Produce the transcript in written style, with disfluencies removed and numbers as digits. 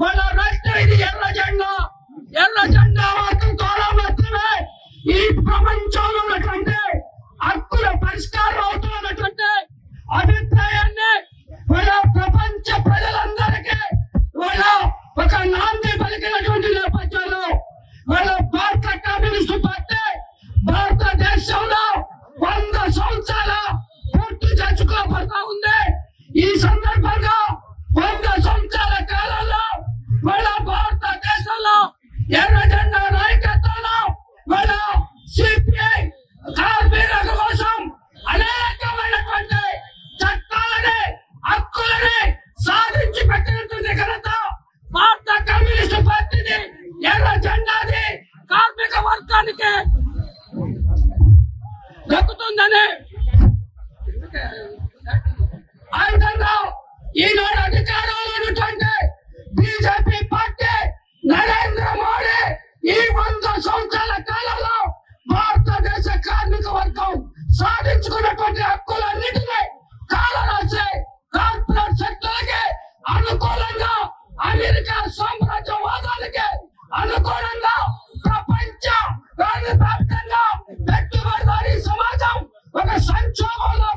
వాళ్ళ రాష్ట్రం ఇది ఎర్ర జెండా మాత్రం ద్వారా మాత్రమే ఈ ప్రపంచంలో ఉన్నటువంటి హక్కుల పరిష్కారం అవుతున్నటువంటి అభిప్రాయాన్ని వాళ్ళ ప్రపంచ ప్రజలందరికీ వాళ్ళ ఒక నాంది పలికినటువంటి నేపథ్యంలో వాళ్ళ భారత కమ్యూనిస్టు పార్టీ భారతదేశంలో 100 సంవత్సరాల పూర్తి చేసుకోబడతా ఉంది. ఈ సందర్భంగా 100 సంవత్సరాల కాలంలో వాళ్ళ భారతదేశంలో ఎర్ర జెండా నాయకత్వంలో వాళ్ళ సిపిఐ కార్మికుల కోసం అనేకమైనటువంటి చట్టాలని హక్కులని సాధించి పెట్టినటువంటి ఘనత భారత కమ్యూనిస్టు పార్టీని ఎర్ర జెండాది కార్మిక వర్గానికి దక్కుతుందని ఆ విధంగా ఈనాడు అధికారంలో ఉన్నటువంటి బీజేపీ పార్టీ నరేంద్ర మోడీ ఈ 100 సంవత్సరాల కాలంలో భారతదేశ కార్మిక వర్గం సాధించుకున్నటువంటి హక్కులన్నిటినీ కాలరాసే కార్పొరేట్ శక్తులకి అనుకూలంగా అమెరికా సామ్రాజ్యవాదానికి అనుకూలంగా ప్రపంచ వ్యాప్తంగా పెట్టుబడిదారీ సమాజం ఒక సంక్షోభంలో